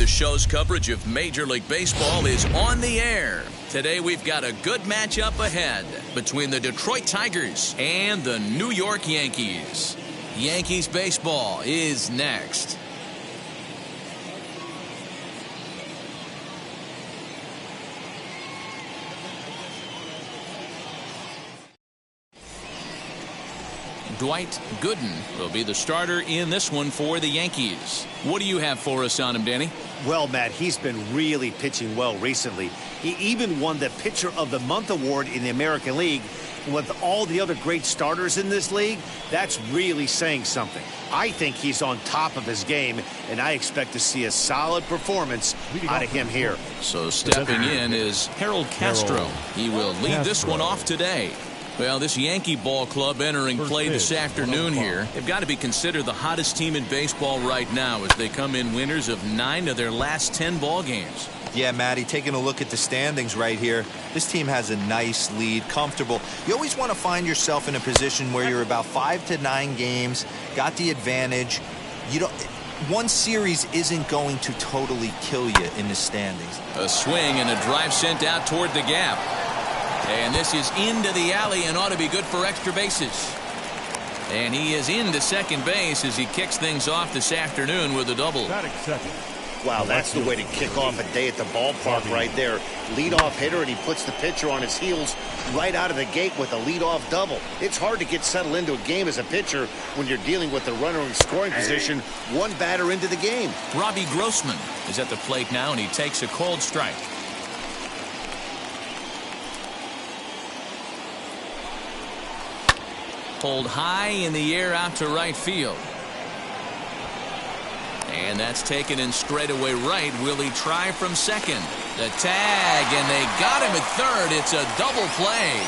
the Show's coverage of Major League Baseball is on the air. Today we've got a good matchup ahead between the Detroit Tigers and the New York Yankees. Yankees baseball is next. Dwight Gooden will be the starter in this one for the Yankees. What do you have for us on him, Danny? Well, Matt, he's been really pitching well recently. He even won the Pitcher of the Month award in the American League. And with all the other great starters in this league, that's really saying something. I think he's on top of his game, and I expect to see a solid performance out of him here. So stepping in is Willy Castro. He will lead this one off today. Well, this Yankee ball club entering play this afternoon here. They've got to be considered the hottest team in baseball right now as they come in winners of 9 of their last 10 ball games. Yeah, Matty, taking a look at the standings right here, this team has a nice lead, comfortable. You always want to find yourself in a position where you're about 5 to 9 games, got the advantage. You don't. One series isn't going to totally kill you in the standings. A swing and a drive sent out toward the gap. And this is into the alley and ought to be good for extra bases. And he is into second base as he kicks things off this afternoon with a double. Wow, that's the way to kick off a day at the ballpark right there. Leadoff hitter, and he puts the pitcher on his heels right out of the gate with a leadoff double. It's hard to get settled into a game as a pitcher when you're dealing with the runner in scoring position one batter into the game. Robbie Grossman is at the plate now, and he takes a cold strike. Pulled high in the air out to right field. And that's taken in straightaway right. Will he try from second? The tag, and they got him at third. It's a double play.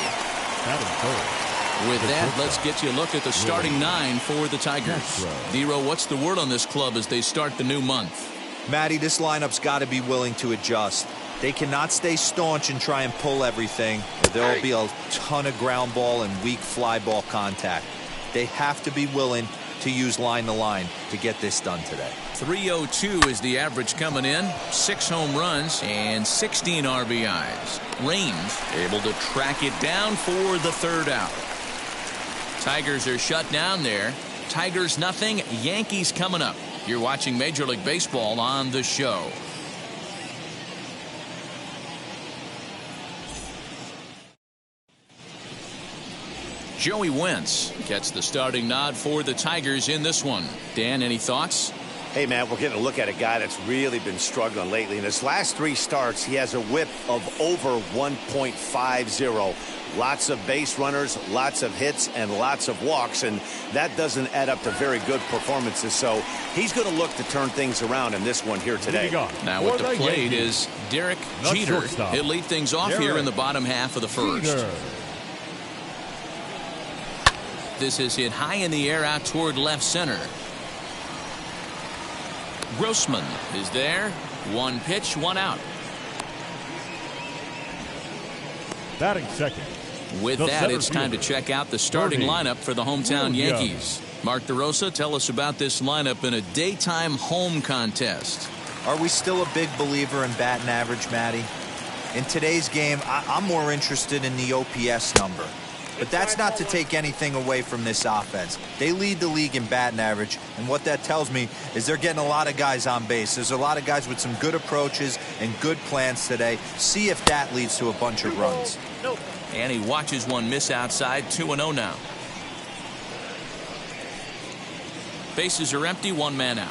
With that, let's get you a look at the starting 9 for the Tigers. Dero, what's the word on this club as they start the new month? Matty, this lineup's got to be willing to adjust. They cannot stay staunch and try and pull everything, or there will be a ton of ground ball and weak fly ball contact. They have to be willing to use line to line to get this done today. 302 is the average coming in. 6 home runs and 16 RBIs. Raines able to track it down for the third out. Tigers are shut down there. Tigers nothing. Yankees coming up. You're watching Major League Baseball on the Show. Joey Wentz gets the starting nod for the Tigers in this one. Dan, any thoughts? Hey, man, we're getting a look at a guy that's really been struggling lately. In his last 3 starts, he has a whip of over 1.50. Lots of base runners, lots of hits, and lots of walks, and that doesn't add up to very good performances. So he's going to look to turn things around in this one here today. Now at the plate is Derek Jeter. He'll lead things off here in the bottom half of the first. This is hit high in the air out toward left center. Grossman is there. 1 pitch, 1 out. Batting second. With that, it's time to check out the starting lineup for the hometown Yankees. Mark DeRosa, tell us about this lineup in a daytime home contest. Are we still a big believer in batting average, Matty? In today's game, I'm more interested in the OPS number. But that's not to take anything away from this offense. They lead the league in batting average, and what that tells me is they're getting a lot of guys on base. There's a lot of guys with some good approaches and good plans today. See if that leads to a bunch of runs. And he watches one miss outside. 2-0 now. Bases are empty. 1 man out.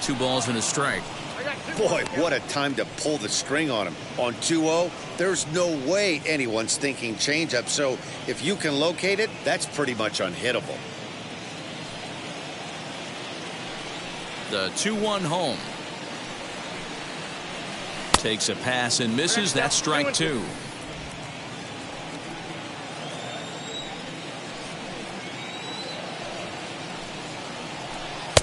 Two balls and a strike. Boy, what a time to pull the string on him. On 2-0, there's no way anyone's thinking changeup. So if you can locate it, that's pretty much unhittable. The 2-1 home. Takes a pass and misses. That's strike 2.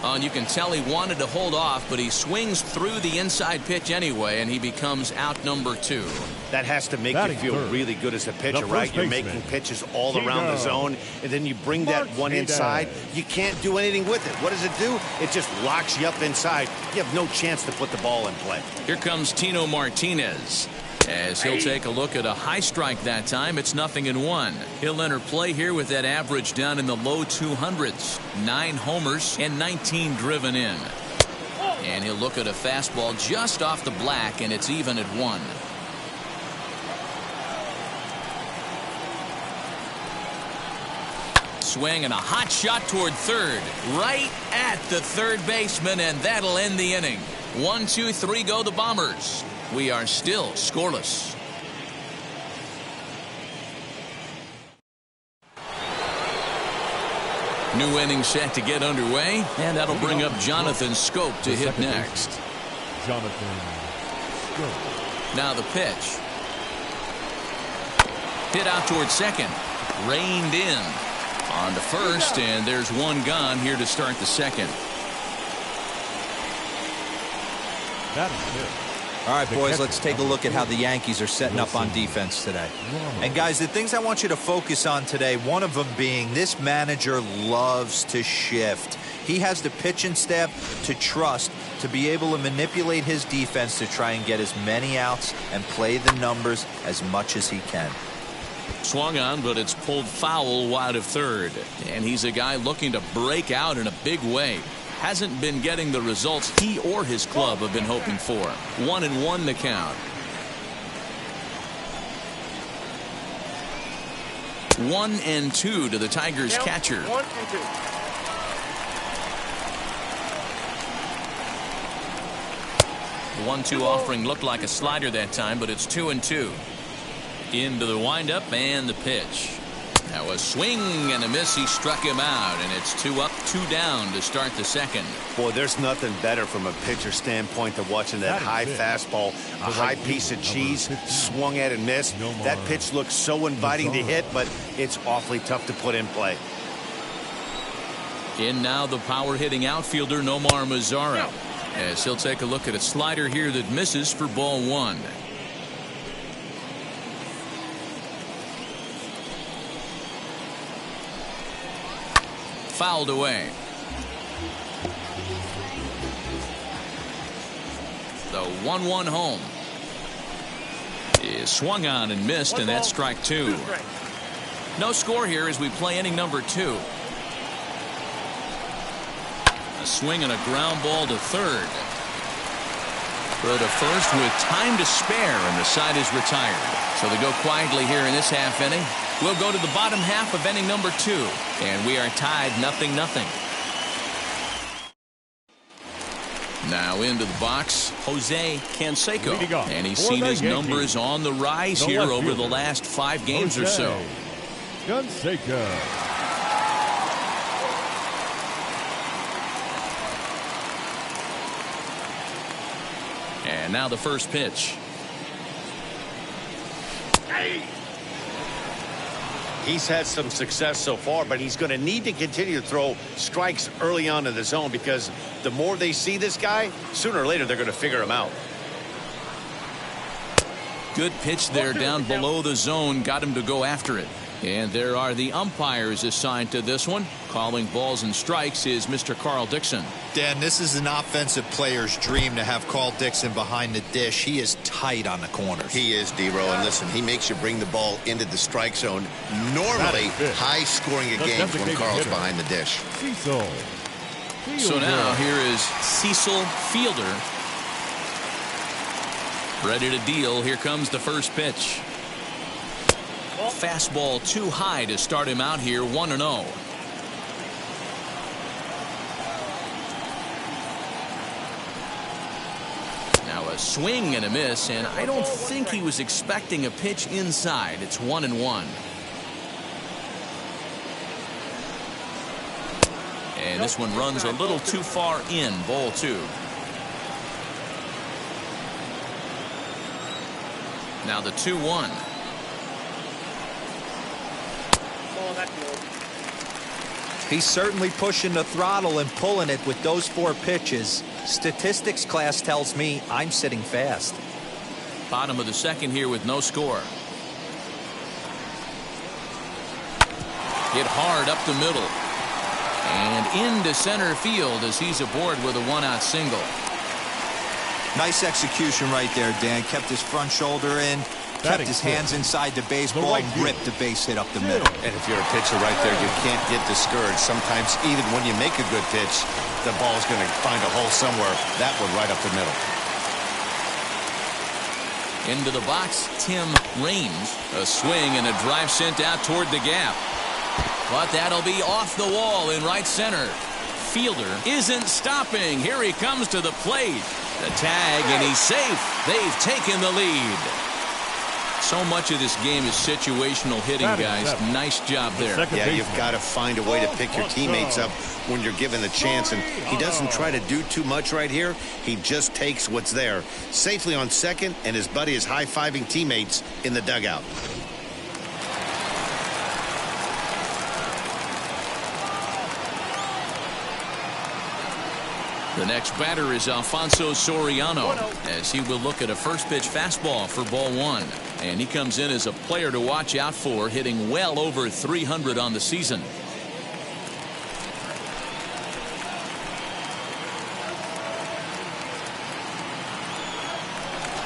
And you can tell he wanted to hold off, but he swings through the inside pitch anyway, and he becomes out number 2. That has to make you feel really good as a pitcher, right? You're making pitches all around the zone, and then you bring that one inside. You can't do anything with it. What does it do? It just locks you up inside. You have no chance to put the ball in play. Here comes Tino Martinez. As he'll take a look at a high strike that time. It's 0-1. He'll enter play here with that average down in the low 200s. 9 homers and 19 driven in. And he'll look at a fastball just off the black, and it's even at 1. Swing and a hot shot toward third. Right at the third baseman, and that'll end the inning. 1, 2, 3 go the Bombers. We are still scoreless. New inning set to get underway, and that'll bring up Jonathan Scope to hit next. Jonathan Scope. Now the pitch. Hit out towards second. Reined in. On to first, and there's one gone here to start the second. That is good. All right, boys, let's take a look at how the Yankees are setting up on defense today. And, guys, the things I want you to focus on today, one of them being this manager loves to shift. He has the pitching staff to trust to be able to manipulate his defense to try and get as many outs and play the numbers as much as he can. Swung on, but it's pulled foul wide of third. And he's a guy looking to break out in a big way. Hasn't been getting the results he or his club have been hoping for. 1-1 the count. 1-2 to the Tigers catcher. 1-2. The 1-2 offering looked like a slider that time, but it's 2-2. Into the windup and the pitch. That was swing and a miss. He struck him out, and it's 2 up, 2 down to start the second. Boy, there's nothing better from a pitcher standpoint than watching that high fastball, a high piece of cheese, swung at and missed. That pitch looks so inviting to hit, but it's awfully tough to put in play. In now the power hitting outfielder Nomar Mazara, as he'll take a look at a slider here that misses for ball 1. Fouled away. The 1-1 home is swung on and missed, and that's strike 2. No score here as we play inning number 2. A swing and a ground ball to third. Throw to first with time to spare, and the side is retired. So they go quietly here in this half inning. We'll go to the bottom half of inning number 2, and we are tied 0-0. Now into the box, Jose Canseco, and he's seen his numbers on the rise here over the last 5 games or so. Canseco. And now the first pitch. He's had some success so far, but he's going to need to continue to throw strikes early on in the zone, because the more they see this guy, sooner or later they're going to figure him out. Good pitch there down below the zone, got him to go after it. And there are the umpires assigned to this one. Calling balls and strikes is Mr. Carl Dixon. Dan, this is an offensive player's dream to have Carl Dixon behind the dish. He is tight on the corners. He is, D-Row, and listen, he makes you bring the ball into the strike zone. Normally, high scoring of games when Carl's behind the dish. So now here is Cecil Fielder. Ready to deal. Here comes the first pitch. Fastball too high to start him out here. 1-0. Now a swing and a miss, and I don't think he was expecting a pitch inside. It's 1-1. And this one runs a little too far in. Ball 2. Now the 2-1. He's certainly pushing the throttle and pulling it with those 4 pitches. Statistics class tells me I'm sitting fast. Bottom of the second here with no score. Hit hard up the middle. And into center field as he's aboard with a one-out single. Nice execution right there, Dan. Kept his front shoulder in, kept his hands inside the baseball, and ripped the base hit up the middle. And if you're a pitcher right there, you can't get discouraged. Sometimes even when you make a good pitch, the ball's going to find a hole somewhere. That one right up the middle. Into the box, Tim Raines. A swing and a drive sent out toward the gap. But that'll be off the wall in right center. Fielder isn't stopping. Here he comes to the plate. The tag, and he's safe. They've taken the lead. So much of this game is situational hitting, guys. Nice job there. Yeah, you've got to find a way to pick your teammates up when you're given the chance, and he doesn't try to do too much right here. He just takes what's there. Safely on second, and his buddy is high-fiving teammates in the dugout. The next batter is Alfonso Soriano, as he will look at a first pitch fastball for ball one. And he comes in as a player to watch out for, hitting well over 300 on the season.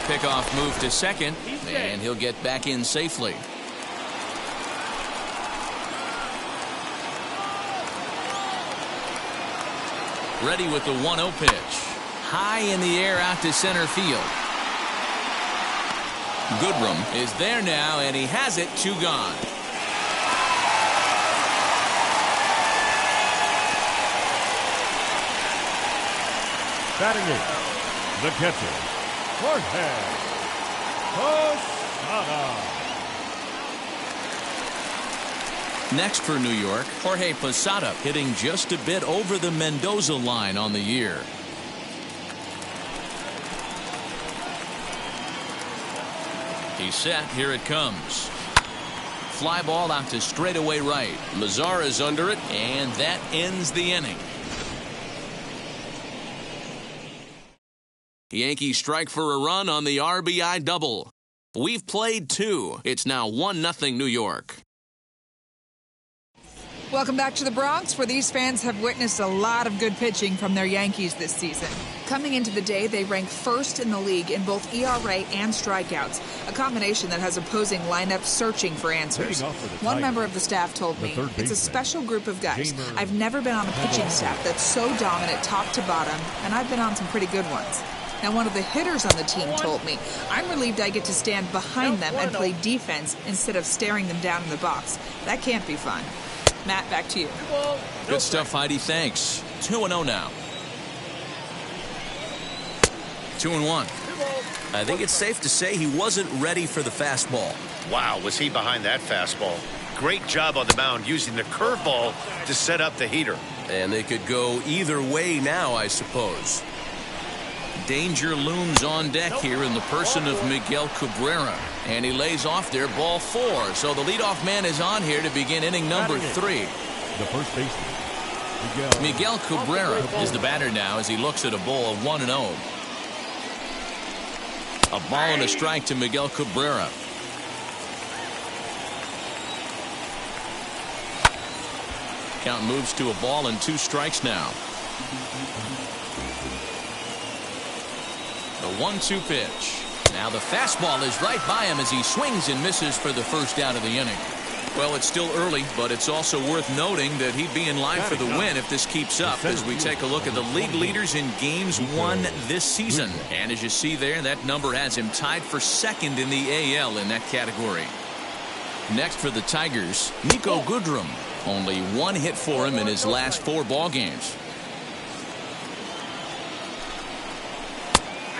Pickoff move to second, and he'll get back in safely. Ready with the 1-0 pitch. High in the air out to center field. Goodrum is there now, and he has it. 2 gone. Batting it, the catcher, Jorge Pasada. Next for New York, Jorge Pasada hitting just a bit over the Mendoza line on the year. He's set. Here it comes. Fly ball out to straightaway right. Lazar is under it, and that ends the inning. The Yankees strike for a run on the RBI double. We've played 2. It's now 1-0 New York. Welcome back to the Bronx, where these fans have witnessed a lot of good pitching from their Yankees this season. Coming into the day, they rank first in the league in both ERA and strikeouts, a combination that has opposing lineups searching for answers. One member of the staff told me, it's a special group of guys. I've never been on a pitching staff that's so dominant top to bottom, and I've been on some pretty good ones. Now, one of the hitters on the team told me, I'm relieved I get to stand behind them and play defense instead of staring them down in the box. That can't be fun. Matt, back to you. Good stuff, Heidi. Thanks. 2-0 now. 2-1. I think it's safe to say he wasn't ready for the fastball. Wow, was he behind that fastball. Great job on the mound using the curveball to set up the heater. And they could go either way now, I suppose. Danger looms on deck here in the person of Miguel Cabrera. And he lays off there, ball 4. So the leadoff man is on here to begin inning number 3. The first baseman, Miguel Cabrera is the batter now as he looks at a ball of 1-0. A ball and a strike to Miguel Cabrera. Count moves to a ball and 2 strikes now. The 1-2 pitch. Now the fastball is right by him as he swings and misses for the first out of the inning. Well, it's still early, but it's also worth noting that he'd be in line for the win if this keeps up as we take a look at the league leaders in games won this season. And as you see there, that number has him tied for second in the AL in that category. Next for the Tigers, Mikko Goodrum. Only 1 hit for him in his last 4 ball games.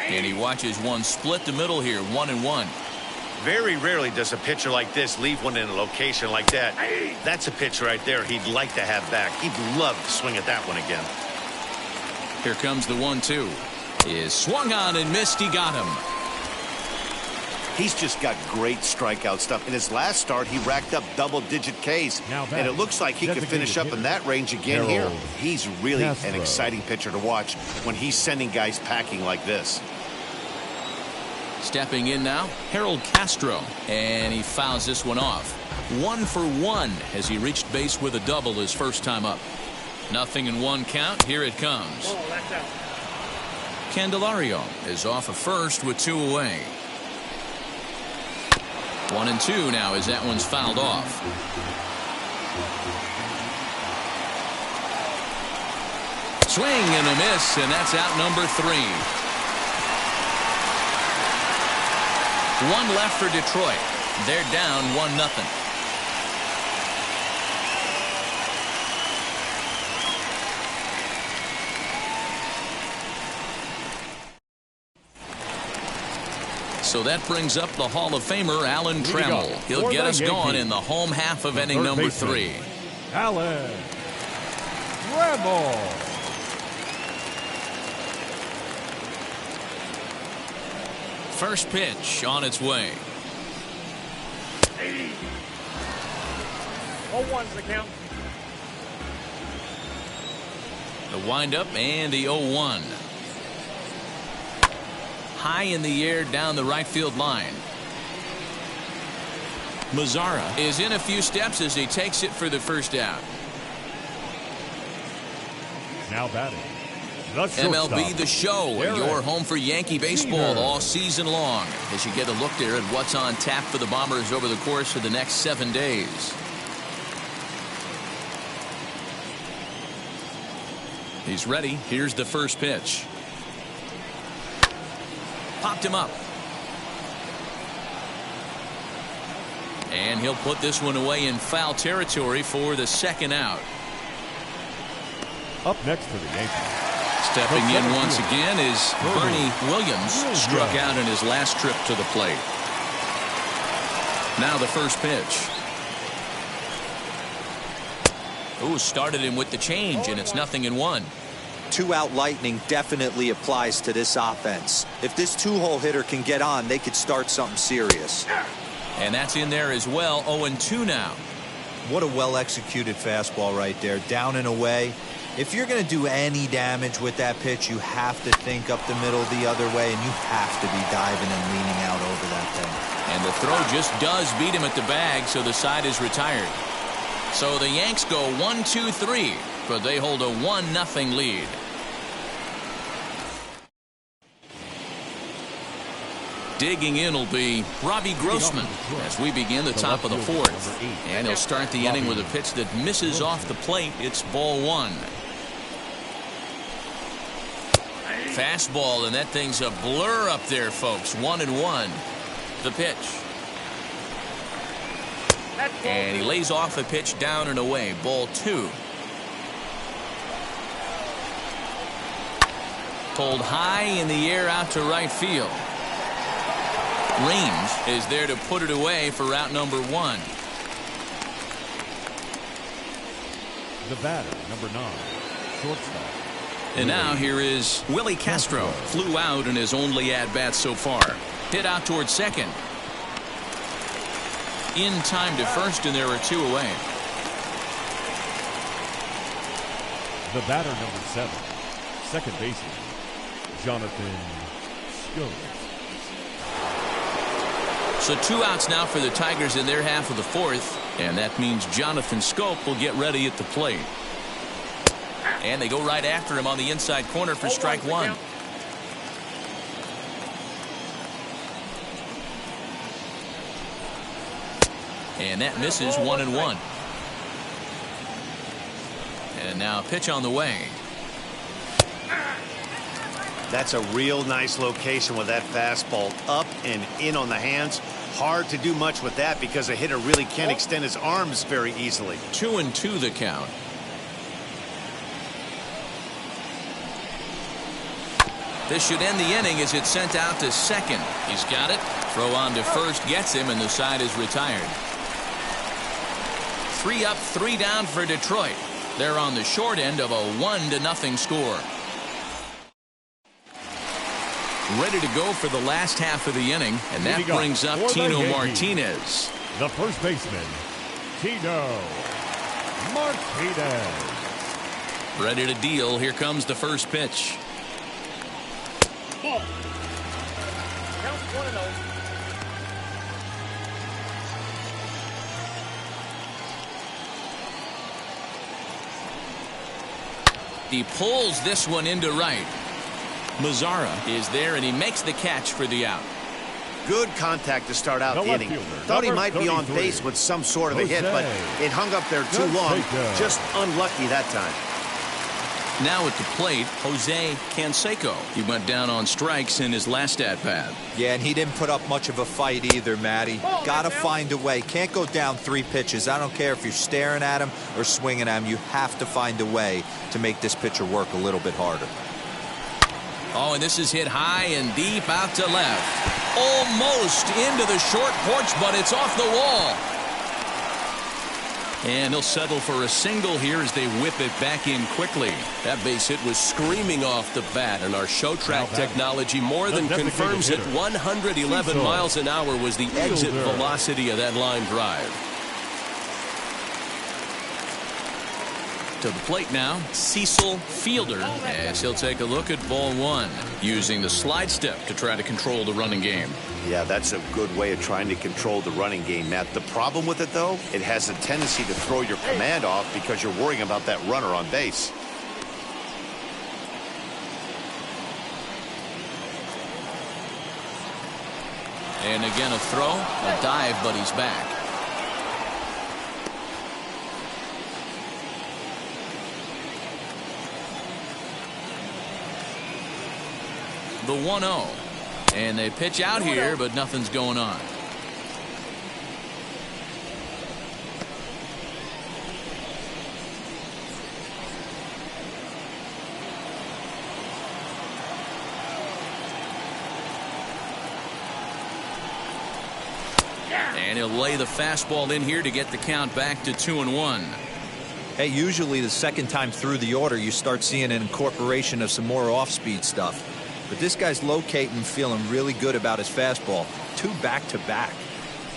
And he watches one split the middle here, 1-1. Very rarely does a pitcher like this leave one in a location like that. That's a pitch right there he'd like to have back. He'd love to swing at that one again. Here comes the 1-2. Is swung on and missed. He got him. He's just got great strikeout stuff. In his last start, he racked up double-digit Ks. And it looks like he could finish up in that range again here. He's really an exciting pitcher to watch when he's sending guys packing like this. Stepping in now, Willy Castro, and he fouls this one off. 1 for 1 as he reached base with a double his first time up. 0-1 count. Here it comes. Candelario is off of first with 2 away. 1-2 now as that one's fouled off. Swing and a miss, and that's out number 3. 1 left for Detroit. They're down 1-0. So that brings up the Hall of Famer Alan Trammell. He'll get us going in the home half of inning number 3. Alan Trammell. First pitch on its way. 0-1's the count. The windup and the 0-1. High in the air down the right field line. Mazzara is in a few steps as he takes it for the first out. Now batting, the shortstop, MLB The Show, your home for Yankee baseball all season long, as you get a look there at what's on tap for the Bombers over the course of the next 7 days. He's ready. Here's the first pitch. Popped him up. And he'll put this one away in foul territory for the second out. Up next for the Yankees. Stepping in once again is Bernie Williams. Struck out in his last trip to the plate. Now the first pitch. Ooh, started him with the change, and it's 0-1. 2-out lightning definitely applies to this offense. If this 2-hole hitter can get on, they could start something serious. And that's in there as well. 0-2 now. What a well-executed fastball right there. Down and away. If you're going to do any damage with that pitch, you have to think up the middle the other way, and you have to be diving and leaning out over that thing. And the throw just does beat him at the bag, so the side is retired. So the Yanks go 1-2-3, but they hold a 1-0 lead. Digging in will be Robbie Grossman as we begin the top of the 4th. And he'll start the inning with a pitch that misses off the plate. It's ball 1. Fastball, and that thing's a blur up there, folks. 1-1. The pitch. And he lays off the pitch down and away. Ball 2. Pulled high in the air out to right field. Range is there to put it away for route number 1. The batter, number 9, shortstop. And now here is Willy Castro. Flew out in his only at-bat so far. Hit out towards second. In time to first, and there are 2 away. The batter, number 7, second baseman, Jonathan Schoen. So 2 outs now for the Tigers in their half of the 4th, and that means Jonathan Schoen will get ready at the plate. And they go right after him on the inside corner for strike 1. And that misses 1-1. And now a pitch on the way. That's a real nice location with that fastball up and in on the hands. Hard to do much with that because a hitter really can't extend his arms very easily. 2-2 the count. This should end the inning as it's sent out to second. He's got it. Throw on to first gets him, and the side is retired. 3 up, 3 down for Detroit. They're on the short end of a 1-0 score. Ready to go for the last half of the inning, and that brings up Tino Martinez. The first baseman, Tino Martinez. Ready to deal. Here comes the first pitch. Ball. He pulls this one into right. Mazzara is there, and he makes the catch for the out. Good contact to start out The the left inning. fielder, Thought he number might be on 33, base with some sort of a hit, but Jose it hung up there too long. Canseco. Just unlucky that time. Now at the plate, Jose Canseco. He went down on strikes in his last at-bat. Yeah, and he didn't put up much of a fight either, Matty. Gotta find a way. Can't go down 3 pitches. I don't care if you're staring at him or swinging at him. You have to find a way to make this pitcher work a little bit harder. Oh, and this is hit high and deep out to left. Almost into the short porch, but it's off the wall. And he'll settle for a single here as they whip it back in quickly. That base hit was screaming off the bat, and our show track technology more than confirms it. 111 miles an hour was the exit velocity of that line drive. To the plate now, Cecil Fielder, as he'll take a look at ball 1, using the slide step to try to control the running game. Yeah, that's a good way of trying to control the running game, Matt. The problem with it, though, it has a tendency to throw your command off because you're worrying about that runner on base. And again a throw, a dive, but he's back. The 1-0. And they pitch out here, but nothing's going on. And he'll lay the fastball in here to get the count back to 2-1. Hey, usually the second time through the order, you start seeing an incorporation of some more off-speed stuff. But this guy's locating, feeling really good about his fastball. 2 back-to-back.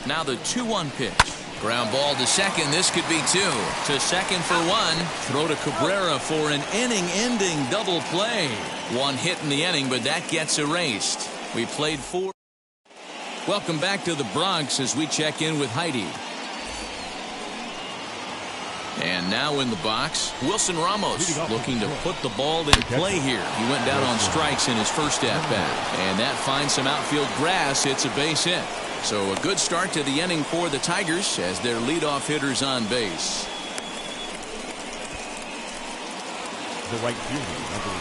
Now the 2-1 pitch. Ground ball to second. This could be 2. To second for 1. Throw to Cabrera for an inning-ending double play. 1 hit in the inning, but that gets erased. We played 4. Welcome back to the Bronx as we check in with Heidi. And now in the box, Wilson Ramos looking to put the ball in play here. He went down on strikes in his first at-bat. And that finds some outfield grass. It's a base hit. So a good start to the inning for the Tigers as their leadoff hitter's on base. The right fielder, number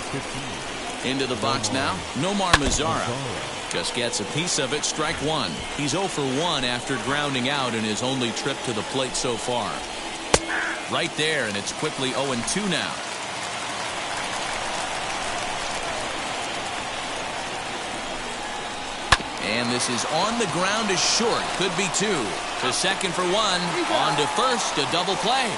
15. Into the box now, Nomar Mazzara. Just gets a piece of it, strike 1. He's 0 for 1 after grounding out in his only trip to the plate so far. Right there, and it's quickly 0-2 now. And this is on the ground is short. Could be 2. To second for 1. On to first, a double play.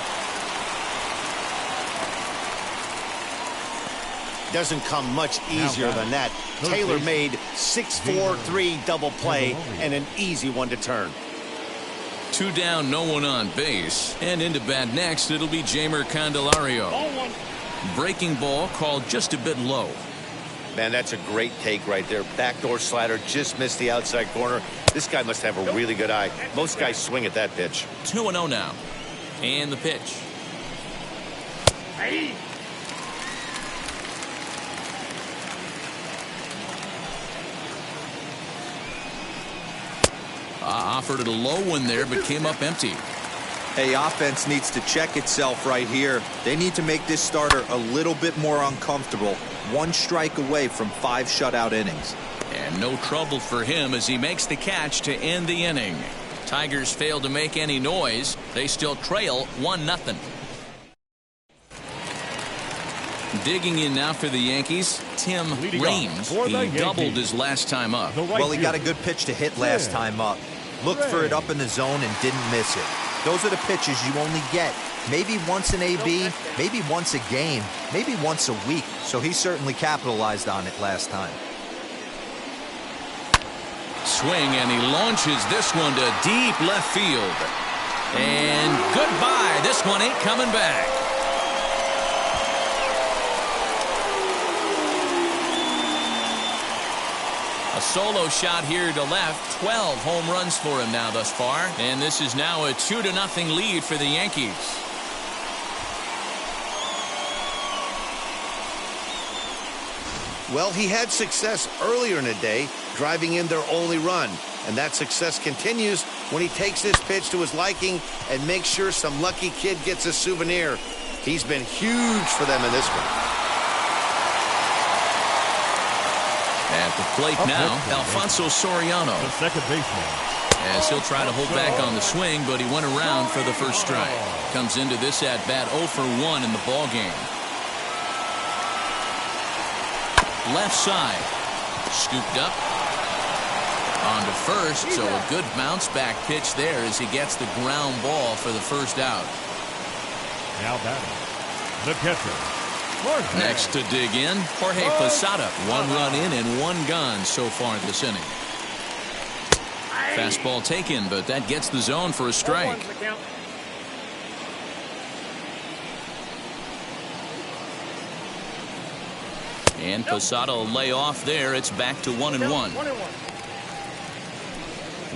Doesn't come much easier than that. Taylor made 6-4-3 double play and an easy one to turn. 2 down, no one on base. And into bat next, it'll be Jeimer Candelario. Breaking ball called just a bit low. Man, that's a great take right there. Backdoor slider just missed the outside corner. This guy must have a really good eye. Most guys swing at that pitch. 2-0 now. And the pitch. Offered it a low one there, but came up empty. Hey, offense needs to check itself right here. They need to make this starter a little bit more uncomfortable. 1 strike away from 5 shutout innings. And no trouble for him as he makes the catch to end the inning. Tigers failed to make any noise. They still trail 1-0. Digging in now for the Yankees, Tim Raines. He doubled his last time up. Well, he got a good pitch to hit last time up. Looked for it up in the zone and didn't miss it. Those are the pitches you only get maybe once an AB, maybe once a game, maybe once a week. So he certainly capitalized on it last time. Swing, and he launches this one to deep left field. And goodbye. This one ain't coming back. A solo shot here to left. 12 home runs for him now thus far. And this is now a 2-0 lead for the Yankees. Well, he had success earlier in the day, driving in their only run. And that success continues when he takes this pitch to his liking and makes sure some lucky kid gets a souvenir. He's been huge for them in this one. At the plate now, Alfonso Soriano. The second baseman. As he'll try to hold back on the swing, but he went around for the first strike. Comes into this at-bat 0 for 1 in the ballgame. Left side. Scooped up. On to first, so a good bounce-back pitch there as he gets the ground ball for the first out. Now batting, the catcher. Next to dig in, Jorge Pasada. 1 run in and 1 gone so far this inning. Fastball taken, but that gets the zone for a strike. And Pasada will lay off there. It's back to 1-1.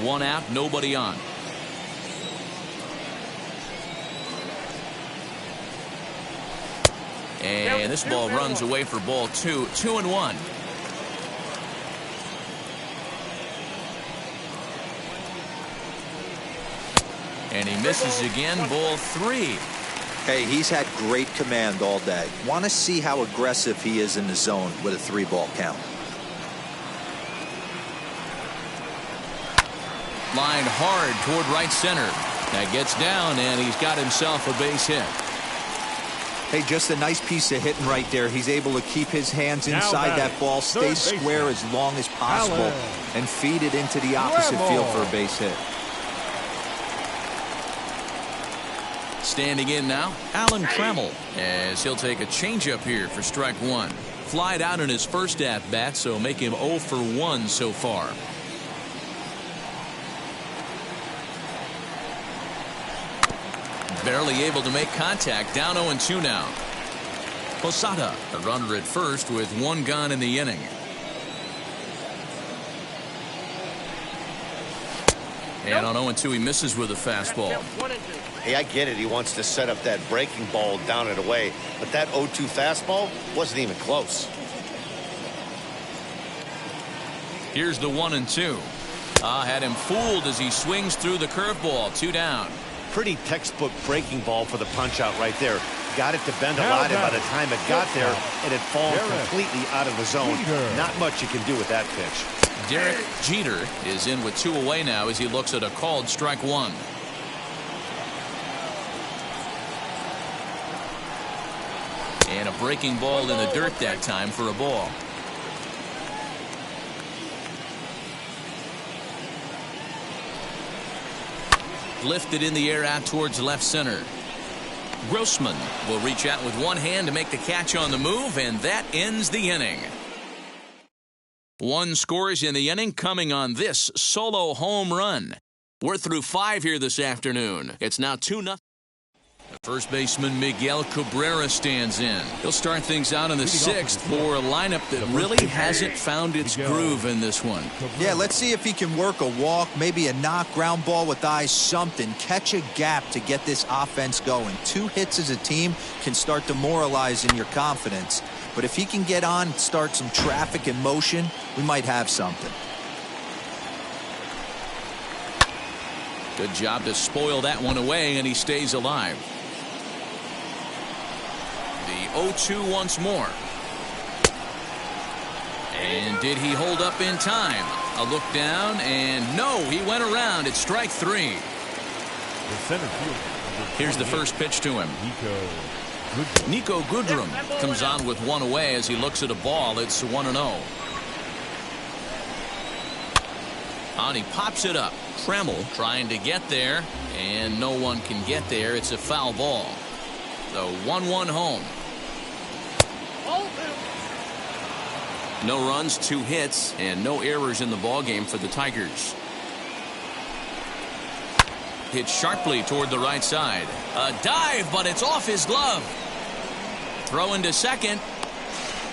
1 out, nobody on. And this ball runs away for ball 2. 2-1. And he misses again. Ball 3. Hey, he's had great command all day. Want to see how aggressive he is in the zone with a 3-ball count. Line hard toward right center. That gets down, and he's got himself a base hit. Hey, just a nice piece of hitting right there. He's able to keep his hands inside that ball, stay square as long as possible, and feed it into the opposite field for a base hit. Standing in now, Alan Trammell, as he'll take a changeup here for strike 1. Flied out in his first at-bat, so make him 0 for 1 so far. Barely able to make contact. Down 0-2 now. Posada, a runner at first with 1 gone in the inning. And on 0-2 he misses with a fastball. Hey, I get it. He wants to set up that breaking ball down and away. But that 0-2 fastball wasn't even close. Here's the 1-2. Had him fooled as he swings through the curveball. 2 down. Pretty textbook breaking ball for the punch out right there. Got it to bend a lot, and by the time it got there, it had fallen completely out of the zone. Not much you can do with that pitch. Derek Jeter is in with 2 away now as he looks at a called strike 1. And a breaking ball in the dirt that time for a ball. Lifted in the air out towards left center. Grossman will reach out with 1 hand to make the catch on the move, and that ends the inning. 1 scores in the inning coming on this solo home run. We're through 5 here this afternoon. It's now 2-0. First baseman Miguel Cabrera stands in. He'll start things out in the 6th for a lineup that really hasn't found its groove in this one. Yeah, let's see if he can work a walk, maybe a knock, ground ball with eyes, something. Catch a gap to get this offense going. 2 hits as a team can start demoralizing your confidence. But if he can get on and start some traffic in motion, we might have something. Good job to spoil that one away, and he stays alive. The 0-2 once more. And did he hold up in time? A look down, and no, he went around. It's strike 3. Here's the first pitch to him. Mikko Goodrum comes on with 1 away as he looks at a ball. It's 1-0. And he pops it up. Trammell trying to get there, and no one can get there. It's a foul ball. So 1-1 home. No runs, 2 hits, and no errors in the ballgame for the Tigers. Hit sharply toward the right side. A dive, but it's off his glove. Throw into second.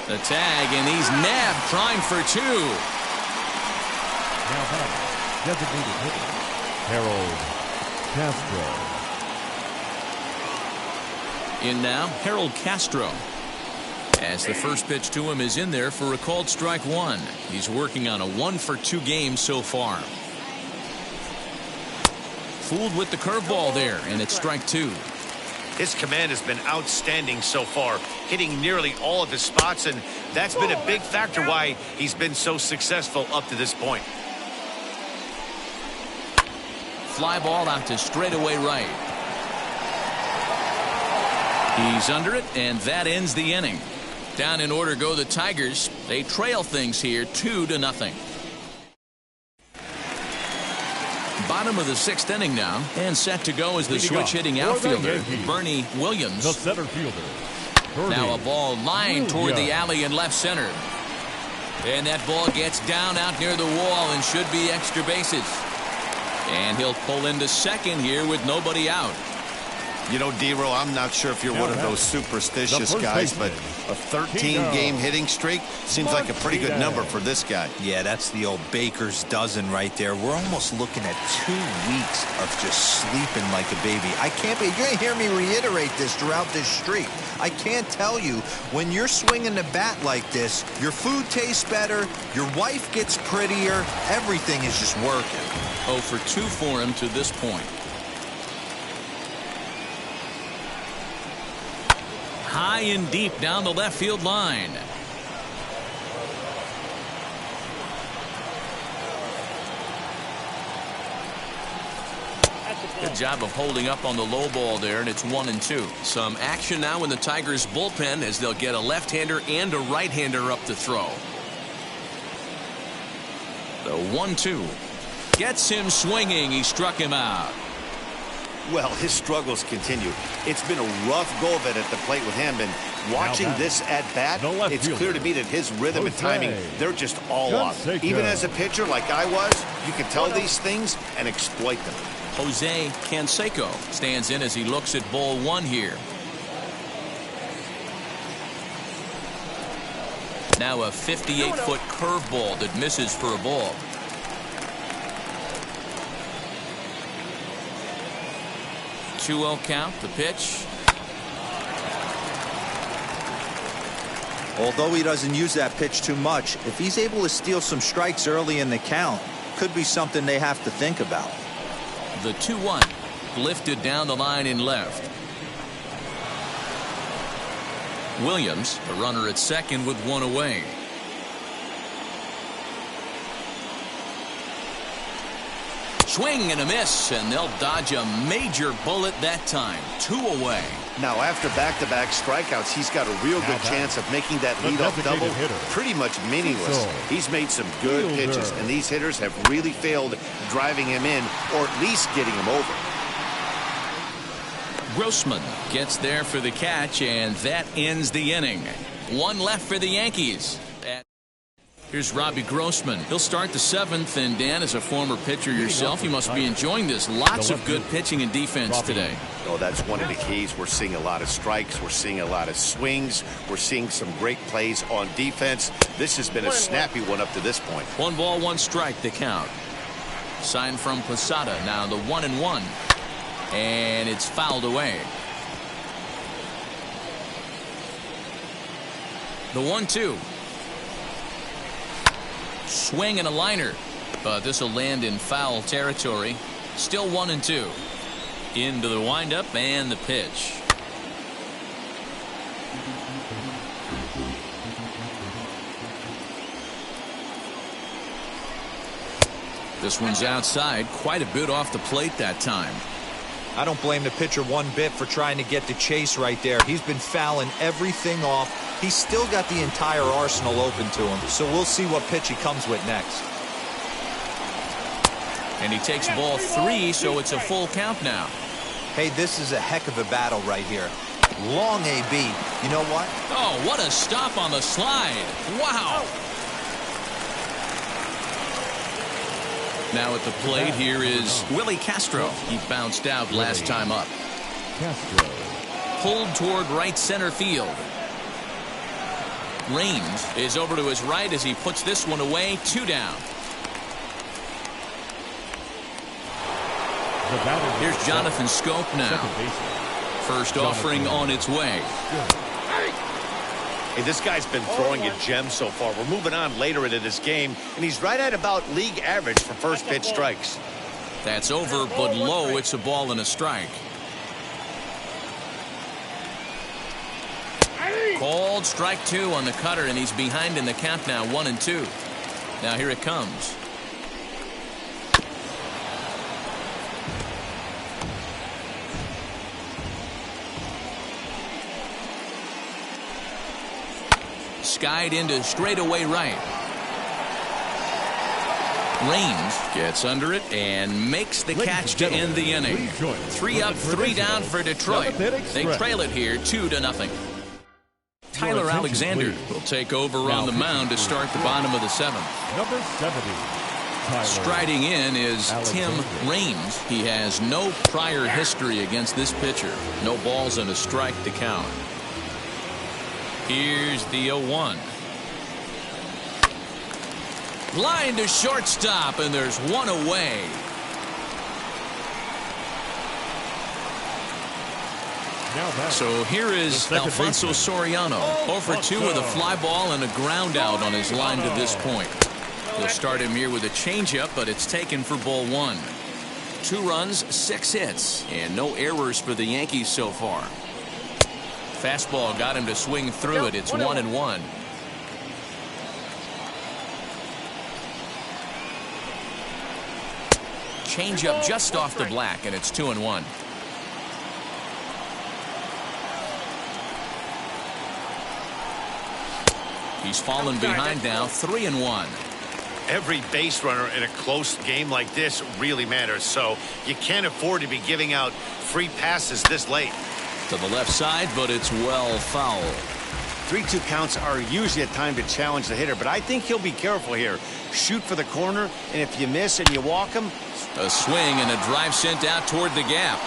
The tag, and he's nabbed trying for 2. Now batting, designated hitter, Harold Castro. In now, Harold Castro. As the first pitch to him is in there for a called strike one. He's working on a 1-for-2 game so far. Fooled with the curveball there, and it's strike two. His command has been outstanding so far, hitting nearly all of his spots, and that's been a big factor why he's been so successful up to this point. Fly ball out to straightaway right. He's under it, and that ends the inning. Down in order go the Tigers. They trail things here 2-0. Bottom of the 6th inning now, and set to go is the switch-hitting outfielder, Bernie Williams. The center fielder. Now a ball lined toward the alley in left center. And that ball gets down out near the wall and should be extra bases. And he'll pull into second here with nobody out. You know, D-Row, I'm not sure if you're one of those superstitious guys, but a 13-game hitting streak seems like a pretty good number for this guy. Yeah, that's the old baker's dozen right there. We're almost looking at 2 weeks of just sleeping like a baby. I can't be. You're going to hear me reiterate this throughout this streak. I can't tell you, when you're swinging the bat like this, your food tastes better, your wife gets prettier, everything is just working. 0 for 2 for him to this point. High and deep down the left field line. Good job of holding up on the low ball there, and it's 1-2. Some action now in the Tigers bullpen as they'll get a left-hander and a right-hander up to throw. The 1-2 gets him swinging. He struck him out. Well, his struggles continue. It's been a rough go of it at the plate with him, and watching this at bat, it's clear to me that his rhythm and timing, they're just all off. Even as a pitcher like I was, you can tell these things and exploit them. Jose Canseco stands in as he looks at ball one here. Now a 58-foot curveball that misses for a ball. Two-0 count, the pitch. Although he doesn't use that pitch too much, if he's able to steal some strikes early in the count, could be something they have to think about. The 2-1 lifted down the line in left. Williams, a runner at second with one away. Swing and a miss, and they'll dodge a major bullet that time. 2 away. Now, after back-to-back strikeouts, he's got a real good chance of making that leadoff double pretty much meaningless. He's made some good pitches, and these hitters have really failed driving him in or at least getting him over. Grossman gets there for the catch, and that ends the inning. One left for the Yankees. Here's Robbie Grossman. He'll start the 7th, and Dan, as a former pitcher yourself, you must be enjoying this. Lots of good pitching and defense today. Oh, that's one of the keys. We're seeing a lot of strikes. We're seeing a lot of swings. We're seeing some great plays on defense. This has been a snappy one up to this point. 1 ball, 1 strike to count. Sign from Pasada. Now the 1-1. And it's fouled away. The 1-2. Swing and a liner, but this will land in foul territory. Still 1-2. Into the windup and the pitch. This one's outside, quite a bit off the plate that time. I don't blame the pitcher one bit for trying to get the chase right there. He's been fouling everything off. He's still got the entire arsenal open to him, so we'll see what pitch he comes with next. And he takes ball 3, so it's a full count now. Hey, this is a heck of a battle right here. Long AB. You know what? Oh, what a stop on the slide. Wow. Now at the plate here is Willy Castro. He bounced out last time up. Castro. Pulled toward right center field. Range is over to his right as he puts this one away. 2 down. Here's Jonathan Scope now. First offering on its way. Hey, this guy's been throwing a gem so far. We're moving on later into this game, and he's right at about league average for first pitch strikes. That's over, but low. It's a ball and a strike. Called strike 2 on the cutter, and he's behind in the count now, 1-2. Now here it comes. Skied into straightaway right. Range gets under it and makes the catch to end the inning. 3 up, 3 down for Detroit. They trail it here 2-0. Tyler Alexander will take over on the mound to start the bottom of the 7th. Number 70. Striding in is Tim Raines. He has no prior history against this pitcher. No balls and a strike to count. Here's the 0-1. Line to shortstop, and there's one away. So here is Alfonso Soriano, 0-for-2 with a fly ball and a ground out on his line to this point. He'll start him here with a changeup, but it's taken for ball 1. 2 runs, 6 hits, and no errors for the Yankees so far. Fastball got him to swing through it. It's 1-1. Changeup just off the black, and it's 2-1. He's fallen behind now, 3-1. Every base runner in a close game like this really matters, so you can't afford to be giving out free passes this late. To the left side, but it's well foul. 3-2 counts are usually a time to challenge the hitter, but I think he'll be careful here. Shoot for the corner, and if you miss and you walk him. A swing and a drive sent out toward the gap.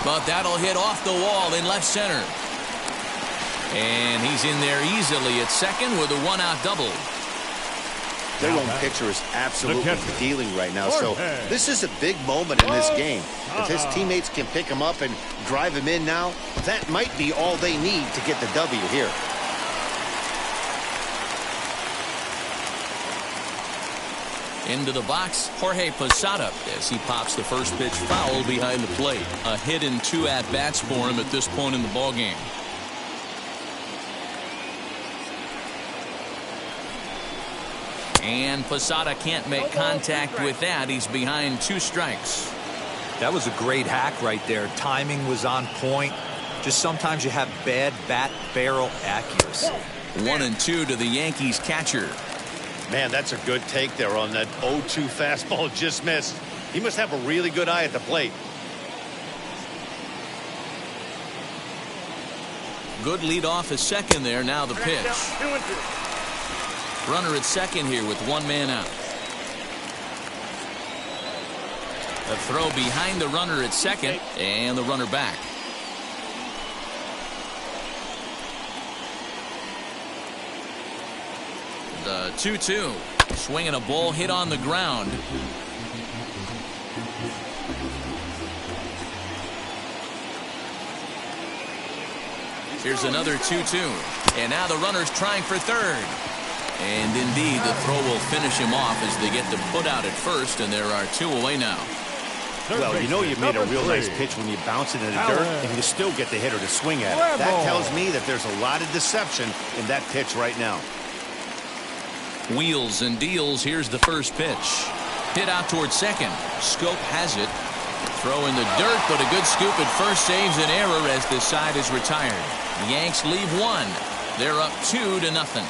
But that'll hit off the wall in left center. And he's in there easily at second with a 1-out double. Their lone pitcher is absolutely dealing right now, so this is a big moment in this game. If his teammates can pick him up and drive him in now, that might be all they need to get the W here. Into the box, Jorge Pasada as he pops the first pitch foul behind the plate. A hit and 2 at-bats for him at this point in the ballgame. And Pasada can't make contact with that. He's behind 2 strikes. That was a great hack right there. Timing was on point. Just sometimes you have bad bat barrel accuracy. 1-2 to the Yankees catcher. Man, that's a good take there on that 0-2 fastball just missed. He must have a really good eye at the plate. Good lead off at second there. Now the pitch. Runner at second here with 1 man out. A throw behind the runner at second, and the runner back. The 2-2. Swinging a ball hit on the ground. Here's another 2-2. And now the runner's trying for third. And indeed, the throw will finish him off as they get the put out at first, and there are 2 away now. Well, you know you made a real nice pitch when you bounce it in the dirt and you still get the hitter to swing at it. That tells me that there's a lot of deception in that pitch right now. Wheels and deals. Here's the first pitch. Hit out towards second. Scope has it. Throw in the dirt, but a good scoop at first saves an error as this side is retired. The Yanks leave 1. They're up 2-0.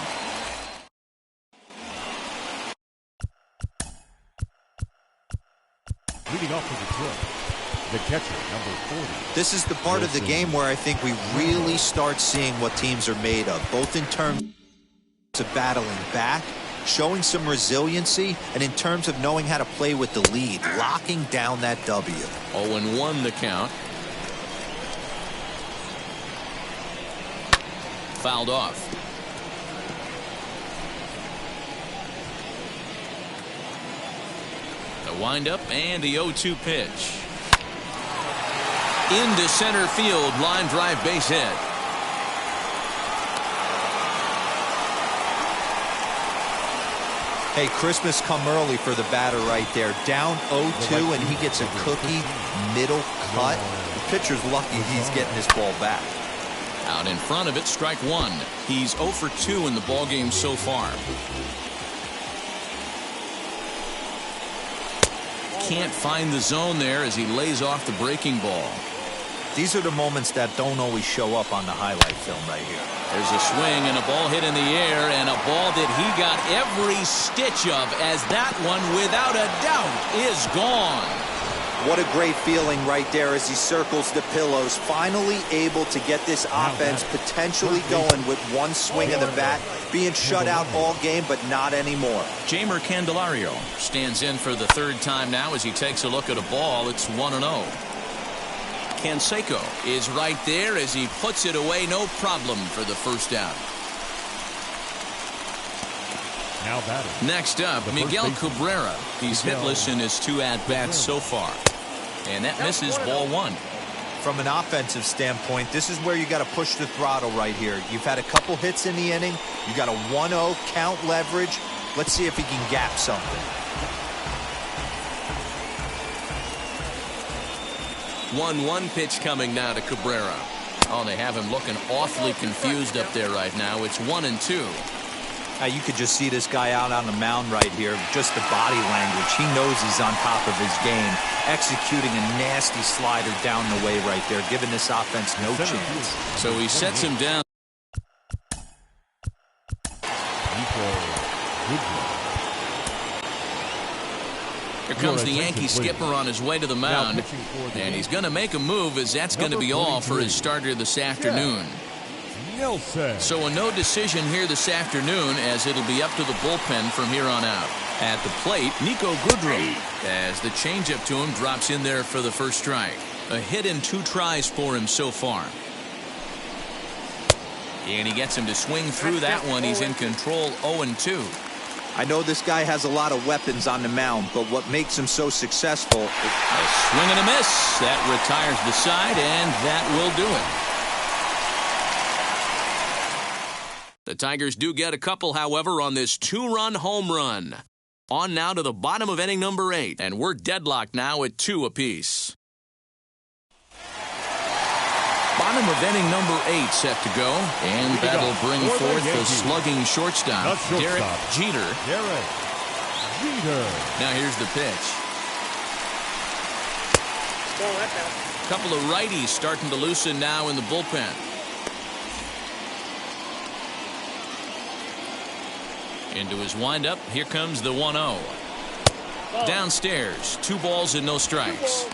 Leading off for Detroit, the catcher, number 40. This is the part of the game where I think we really start seeing what teams are made of, both in terms of battling back, showing some resiliency, and in terms of knowing how to play with the lead, locking down that W. 0-1 the count. Fouled off. The windup and the 0-2 pitch. Into center field, line drive, base hit. Hey, Christmas come early for the batter right there. Down 0-2, and he gets a cookie middle cut. The pitcher's lucky he's getting this ball back. Out in front of it, strike one. He's 0 for 2 in the ballgame so far. Can't find the zone there as he lays off the breaking ball. These are the moments that don't always show up on the highlight film right here. There's a swing and a ball hit in the air, and a ball that he got every stitch of, as that one, without a doubt, is gone. What a great feeling right there as he circles the pillows, finally able to get this offense potentially going with one swing of the bat, being shut out all game, but not anymore. Jeimer Candelario stands in for the third time now as he takes a look at a ball. It's 1-0. Canseco is right there as he puts it away, no problem for the first out. Now batting. Next up, Miguel Cabrera. He's hitless in his 2 at-bats so far. And that misses, ball 1. From an offensive standpoint, this is where you got to push the throttle right here. You've had a couple hits in the inning. You got a 1-0 count leverage. Let's see if he can gap something. 1-1 pitch coming now to Cabrera. Oh, they have him looking awfully confused up there right now. It's 1-2. Now you could just see this guy out on the mound right here. Just the body language. He knows he's on top of his game. Executing a nasty slider down the way right there, giving this offense no chance. So he sets him down. Here comes the Yankee skipper on his way to the mound. And he's going to make a move, as that's going to be all for his starter this afternoon. So a no decision here this afternoon, as it'll be up to the bullpen from here on out. At the plate, Mikko Goodrum, as the changeup to him drops in there for the first strike. A hit in 2 tries for him so far. And he gets him to swing through that one. He's in control, 0-2. I know this guy has a lot of weapons on the mound, but what makes him so successful is a swing and a miss. That retires the side, and that will do it. The Tigers do get a couple, however, on this 2-run home run. On now to the bottom of inning number 8, and we're deadlocked now at 2 apiece. Bottom of inning number 8 set to go, and that'll bring forth the slugging shortstop, Derek Jeter. Now here's the pitch. A couple of righties starting to loosen now in the bullpen. Into his windup, here comes the 1-0. Downstairs, 2 balls and no strikes.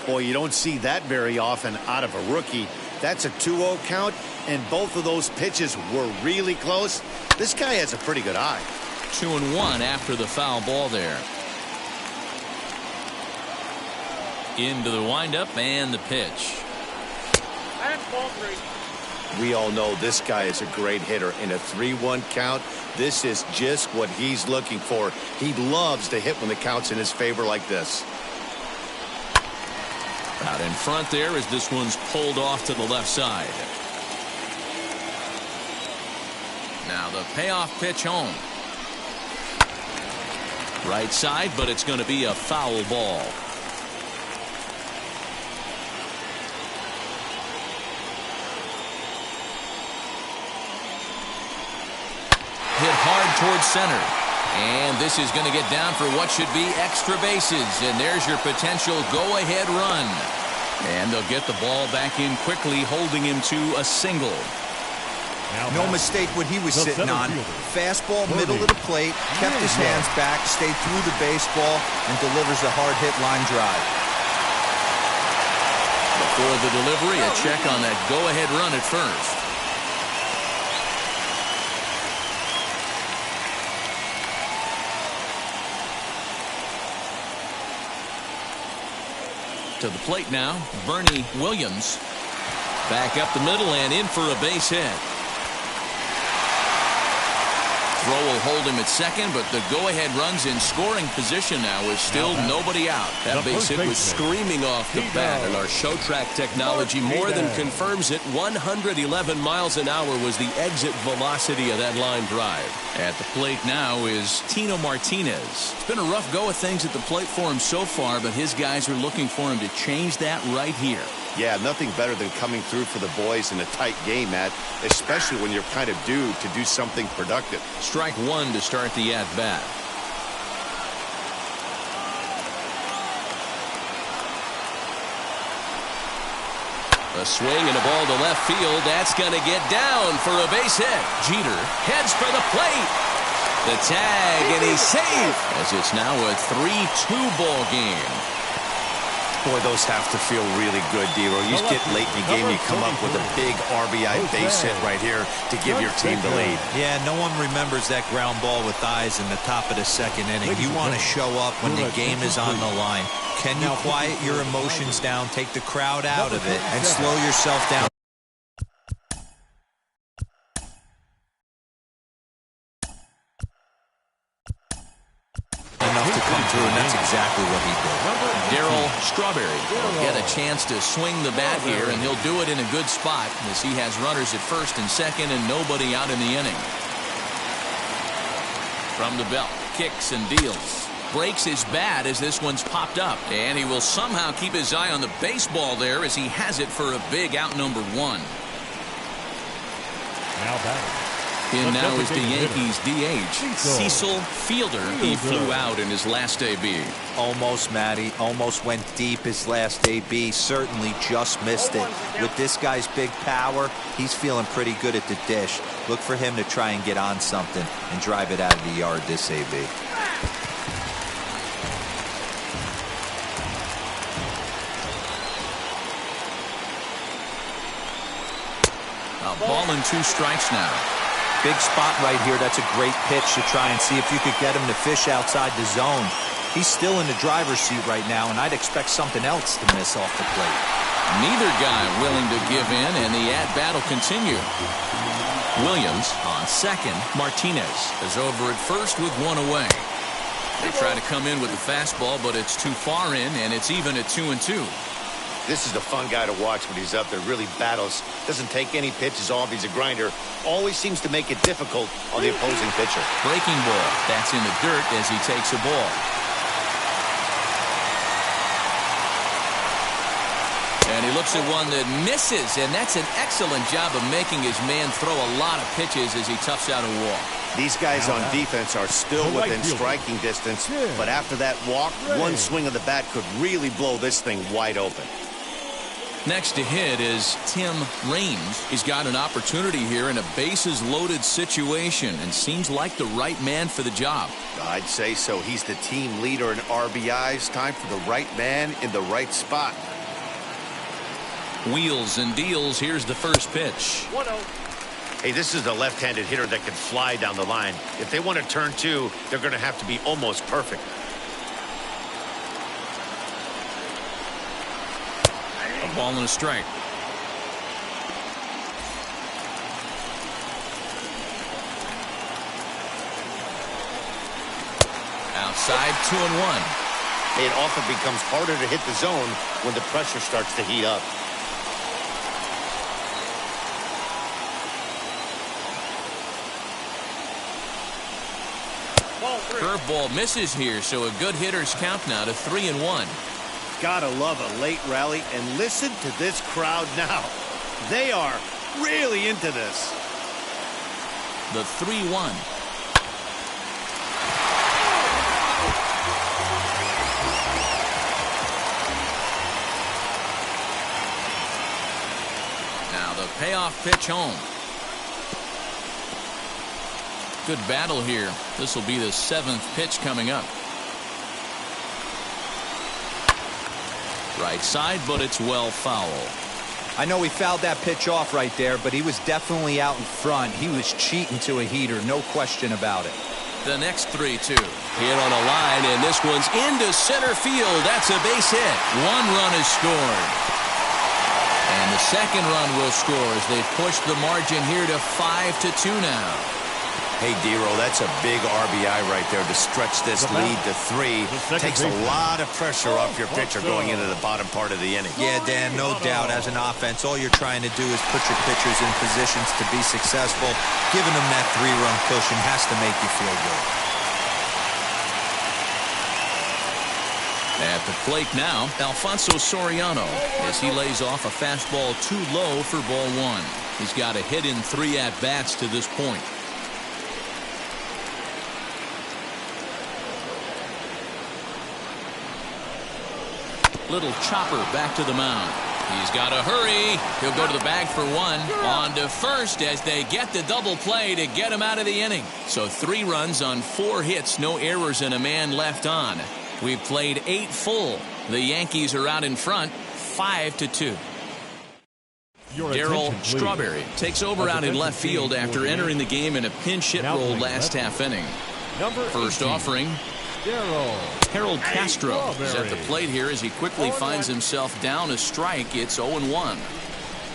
Boy, you don't see that very often out of a rookie. That's a 2-0 count, and both of those pitches were really close. This guy has a pretty good eye. 2-1 after the foul ball there. Into the windup and the pitch. We all know this guy is a great hitter. In a 3-1 count, this is just what he's looking for. He loves to hit when the count's in his favor like this. Out in front there as this one's pulled off to the left side. Now the payoff pitch home. Right side, but it's going to be a foul ball. Hit hard towards center. And this is going to get down for what should be extra bases. And there's your potential go-ahead run. And they'll get the ball back in quickly, holding him to a single. No mistake what he was sitting on. Fastball, middle of the plate, kept his hands back, stayed through the baseball, and delivers a hard-hit line drive. Before the delivery, a check on that go-ahead run at first. To the plate now, Bernie Williams. Back up the middle and in for a base hit. throw will hold him at second, but the go-ahead runs in scoring position now with still nobody out. That base hit was screaming off the bat, and our show track technology more than confirms it. 111 miles an hour was the exit velocity of that line drive. At the plate now is Tino Martinez. It's been a rough go of things at the plate for him so far, but his guys are looking for him to change that right here. Yeah, nothing better than coming through for the boys in a tight game, Matt, especially when you're kind of due to do something productive. Strike one to start the at-bat. A swing and a ball to left field. That's going to get down for a base hit. Jeter heads for the plate. The tag, and he's safe. As it's now a 3-2 ball game. Boy, those have to feel really good, Dero. You get late in the game, you come up with a big RBI base hit right here to give your team the lead. Yeah, no one remembers that ground ball with eyes in the top of the second inning. You want to show up when the game is on the line. Can you quiet your emotions down, take the crowd out of it, and slow yourself down? Enough to come through, and that's exactly what he did. Darryl Strawberry will get a chance to swing the bat here, and he'll do it in a good spot as he has runners at first and second and nobody out in the inning. From the belt, kicks and deals. Breaks his bat as this one's popped up, and he will somehow keep his eye on the baseball there as he has it for a big out number one. Now batting. In now is the Yankees DH, Cecil Fielder. He flew out in his last AB. Almost, Matty. Almost went deep his last AB. Certainly just missed it. With this guy's big power, he's feeling pretty good at the dish. Look for him to try and get on something and drive it out of the yard this AB. A ball and 2 strikes now. Big spot right here. That's a great pitch to try and see if you could get him to fish outside the zone. He's still in the driver's seat right now, and I'd expect something else to miss off the plate. Neither guy willing to give in, and the at-bat will continue. Williams on second. Martinez is over at first with 1 away. They try to come in with the fastball, but it's too far in, and it's even at 2-2. This is a fun guy to watch when he's up there. Really battles. Doesn't take any pitches off. He's a grinder. Always seems to make it difficult on the opposing pitcher. Breaking ball. That's in the dirt as he takes a ball. And he looks at one that misses, and that's an excellent job of making his man throw a lot of pitches as he toughs out a walk. These guys on defense are still within striking distance, but after that walk, one swing of the bat could really blow this thing wide open. Next to hit is Tim Raines. He's got an opportunity here in a bases-loaded situation and seems like the right man for the job. I'd say so. He's the team leader in RBIs. Time for the right man in the right spot. Wheels and deals. Here's the first pitch. 1-0. Hey, this is a left-handed hitter that can fly down the line. If they want to turn 2, they're going to have to be almost perfect. A ball and a strike. Outside, 2-1. It often becomes harder to hit the zone when the pressure starts to heat up. Curveball misses here, so a good hitter's count now to 3-1. Gotta love a late rally, and listen to this crowd now. They are really into this. The 3-1. Now the payoff pitch home. Good battle here. This will be the 7th pitch coming up. Right side, but it's well foul. I know he fouled that pitch off right there, but he was definitely out in front. He was cheating to a heater, no question about it. The next 3-2. Hit on a line, and this one's into center field. That's a base hit. 1 run is scored. And the second run will score as they push the margin here to 5-2 now. Hey, Dero, that's a big RBI right there to stretch this lead to 3. Takes a lot of pressure off your pitcher going into the bottom part of the inning. Yeah, Dan, no doubt. As an offense, all you're trying to do is put your pitchers in positions to be successful. Giving them that 3-run cushion has to make you feel good. At the plate now, Alfonso Soriano as he lays off a fastball too low for ball 1. He's got a hit in 3 at-bats to this point. Little chopper back to the mound. He's got to hurry. He'll go to the bag for 1. On to first as they get the double play to get him out of the inning. So 3 runs on 4 hits, no errors, and a man left on. We've played 8 full. The Yankees are out in front, 5-2. Darryl Strawberry takes over out in left field after entering the game in a pinch hit role last half inning. First offering. Willy Castro is at the plate here as he quickly finds himself down a strike. It's 0-1.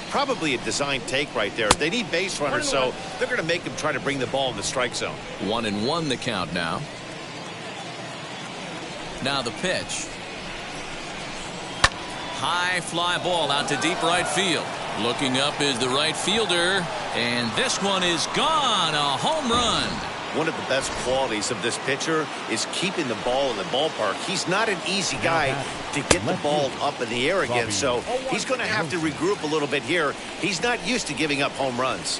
Probably a design take right there. They need base runners, so they're going to make him try to bring the ball in the strike zone. 1-1 the count now. Now the pitch. High fly ball out to deep right field. Looking up is the right fielder, and this one is gone. A home run. One of the best qualities of this pitcher is keeping the ball in the ballpark. He's not an easy guy to get the ball up in the air again, so he's going to have to regroup a little bit here. He's not used to giving up home runs.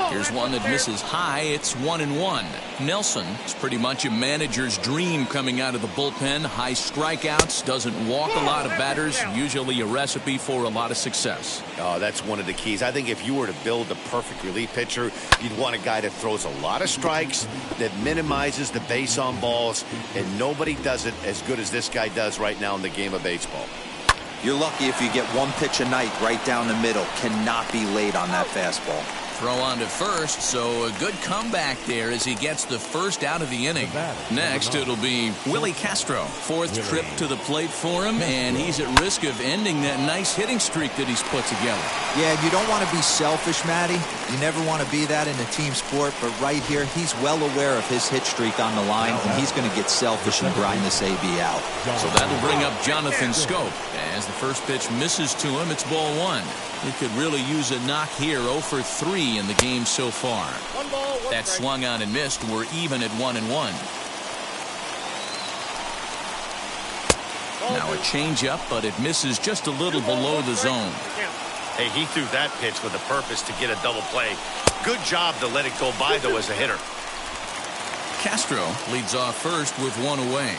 Here's one that misses high. It's 1-1. Nelson is pretty much a manager's dream coming out of the bullpen. High strikeouts, doesn't walk a lot of batters, usually a recipe for a lot of success. Oh, that's one of the keys. I think if you were to build a perfect relief pitcher, you'd want a guy that throws a lot of strikes, that minimizes the base on balls, and nobody does it as good as this guy does right now in the game of baseball. You're lucky if you get 1 pitch a night right down the middle. Cannot be late on that fastball. Throw on to first, so a good comeback there as he gets the first out of the inning. Next, it'll be Willy Castro. 4th trip to the plate for him, and he's at risk of ending that nice hitting streak that he's put together. Yeah, you don't want to be selfish, Matty. You never want to be that in a team sport, but right here, he's well aware of his hit streak on the line, and he's going to get selfish and grind this AB out. So that'll bring up Jonathan Scope. As the first pitch misses to him, it's ball 1. He could really use a knock here. 0 for 3 in the game so far. That swung on and missed. We're even at 1-1. Now a changeup, but it misses just a little below the zone. Hey, he threw that pitch with a purpose to get a double play. Good job to let it go by, though, as a hitter. Castro leads off first with 1 away.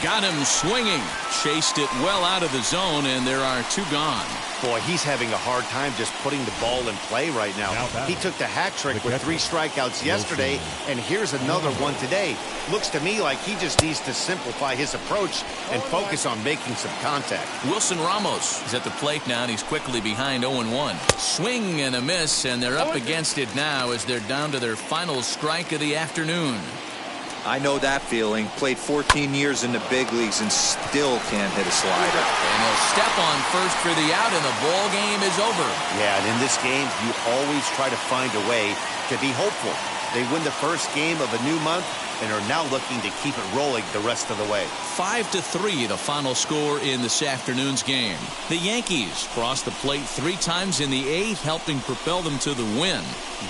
Got him swinging. Chased it well out of the zone, and there are 2 gone. Boy, he's having a hard time just putting the ball in play right now. He took the hat trick with 3 strikeouts yesterday, and here's another one today. Looks to me like he just needs to simplify his approach and focus on making some contact. Wilson Ramos is at the plate now, and he's quickly behind 0-1. Swing and a miss, and they're up against it now as they're down to their final strike of the afternoon. I know that feeling. Played 14 years in the big leagues and still can't hit a slider. And he'll step on first for the out, and the ball game is over. Yeah, and in this game, you always try to find a way to be hopeful. They win the first game of a new month and are now looking to keep it rolling the rest of the way. 5-3 the final score in this afternoon's game. The Yankees crossed the plate 3 times in the 8th, helping propel them to the win.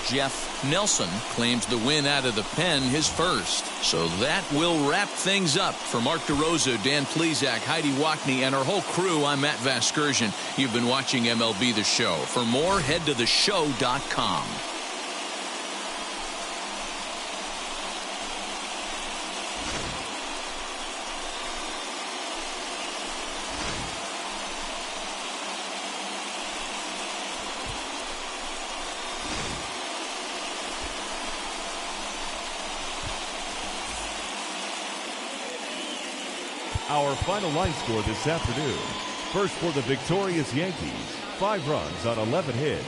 Jeff Nelson claims the win out of the pen, his first. So that will wrap things up. For Mark DeRosa, Dan Plesac, Heidi Wackney, and our whole crew, I'm Matt Vasgersian. You've been watching MLB The Show. For more, head to theshow.com. Our final line score this afternoon. First for the victorious Yankees, 5 runs on 11 hits.